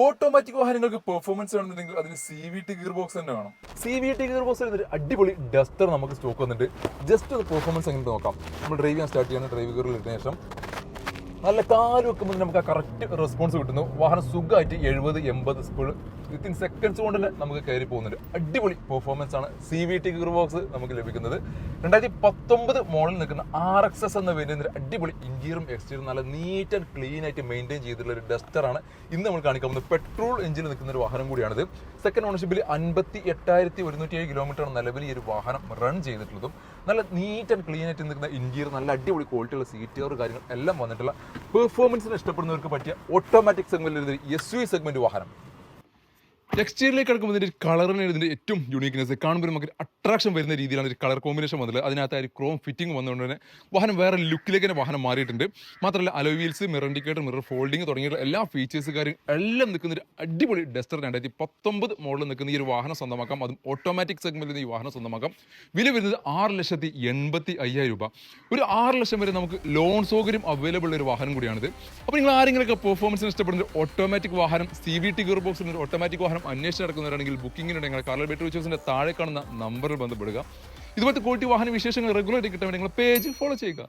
Automatic വാഹനങ്ങൾക്ക് performance വേണമെന്നുണ്ടെങ്കിൽ അതിന് CVT ഗിയർ ബോക്സ് തന്നെ വേണം. CVT ഗിയർ ബോക്സ് ഒരു അടിപൊളി ഡസ്റ്റർ നമുക്ക് സ്റ്റോക്ക് വന്നിട്ട് ജസ്റ്റ് ഒന്ന് പെർഫോമൻസ് എങ്ങനെ നോക്കാം. നമ്മൾ ഡ്രൈവ് ചെയ്യാൻ സ്റ്റാർട്ട് ചെയ്യുന്ന ഡ്രൈവ് ഗിയറിൽ ഇട്ടതിന് ശേഷം നല്ല കാല് വെക്കുമ്പോൾ നമുക്ക് ആ കറക്റ്റ് റെസ്പോൺസ് കിട്ടുന്നു. വാഹനം സുഖമായിട്ട് 70-80 സ്പീഡ് വിത്തിൻ സെക്കൻഡ്സ് കൊണ്ട് തന്നെ നമുക്ക് കയറി പോകുന്നുണ്ട്. അടിപൊളി പെർഫോമൻസ് ആണ് CVT ഗിയർ ബോക്സ് നമുക്ക് ലഭിക്കുന്നത്. 2019 മോഡലിൽ നിൽക്കുന്ന RXS എന്ന വേരിയന്റിന്റെ അടിപൊളി ഇന്റീരിയറും എക്സ്റ്റീരിയറും നല്ല നീറ്റ് ആൻഡ് ക്ലീൻ ആയിട്ട് മെയിൻറ്റെയിൻ ചെയ്തിട്ടുള്ള ഒരു ഡസ്റ്ററാണ് ഇന്ന് നമ്മൾ കാണിക്കാൻ പോകുന്നത്. പെട്രോൾ എഞ്ചിനിൽ നിൽക്കുന്ന ഒരു വാഹനം കൂടിയാണിത്. സെക്കൻഡ് ഓണർഷിപ്പിൽ 58,107 കിലോമീറ്ററാണ് നിലവിൽ ഈ ഒരു വാഹനം റൺ ചെയ്തിട്ടുള്ളതും. നല്ല നീറ്റ് ആൻഡ് ക്ലീൻ ആയിട്ട് നിൽക്കുന്ന ഇന്റീരിയർ, നല്ല അടിപൊളി ക്വാളിറ്റിയുള്ള സീറ്റുകൾ കാര്യങ്ങൾ എല്ലാം വന്നിട്ടുള്ള പെർഫോമൻസിന് ഇഷ്ടപ്പെടുന്നവർക്ക് പറ്റിയ ഓട്ടോമാറ്റിക് സെഗ്മെന്റിൽ SUV സെഗ്മെന്റ് വാഹനം. എക്സ്റ്റീരിയറിലേക്ക് കിടക്കുമ്പോൾ ഇതിൻ്റെ കളറിന് ഇതിൻ്റെ ഏറ്റവും യൂണീക്നെസ് കാണുമ്പോൾ നമുക്ക് അട്രാക്ഷൻ വരുന്ന രീതിയിലാണ് ഒരു കളർ കോമ്പിനേഷൻ വന്നിട്ടുള്ളത്. അതിനകത്ത് ഒരു ക്രോം ഫിറ്റിംഗ് വന്നുകൊണ്ട് തന്നെ വാഹനം വേറെ ലുക്കിലേക്ക് തന്നെ വാഹനം മാറിയിട്ടുണ്ട്. മാത്രമല്ല alloy wheels, mirror indicator, mirror folding തുടങ്ങിയിട്ടുള്ള എല്ലാ ഫീച്ചേഴ്സ് കാര്യം എല്ലാം നിൽക്കുന്ന ഒരു അടിപൊളി ഡസ്റ്റർ 2019 മോഡലിൽ നിൽക്കുന്ന ഈ ഒരു വാഹനം സ്വന്തമാക്കാം. അതും ഓട്ടോമാറ്റിക് സെഗ്മെന്റിൽ ഈ വാഹനം സ്വന്തമാക്കാം. വില വരുന്നത് 6,85,000 രൂപ. ഒരു 6 ലക്ഷം വരെ നമുക്ക് ലോൺ സൗകര്യം അവൈലബിൾ ഉള്ള ഒരു വാഹനം കൂടിയാണിത്. അപ്പോൾ നിങ്ങൾ ആരെങ്കിലുമൊക്കെ പെർഫോമൻസിന് ഇഷ്ടപ്പെടുന്ന ഓട്ടോമാറ്റിക് വാഹനം, CVT ഗിയർ ബോക്സ് ഒരു ഓട്ടോമാറ്റിക് വാഹനം അന്വേഷിച്ച് നടക്കുന്നവരാണെങ്കിൽ ബുക്കിങ്ങിനുണ്ടെങ്കിൽ കാർലൽ ബെറ്റർ വിച്ചേഴ്സിന്റെ താഴെ കാണുന്ന നമ്പറിൽ ബന്ധപ്പെടുക. ഇതുപോലത്തെ ക്വാളിറ്റി വാഹന വിശേഷങ്ങൾ റെഗുലറായിട്ട് കിട്ടാൻ വേണ്ടി നിങ്ങൾ പേജ് ഫോളോ ചെയ്യുക.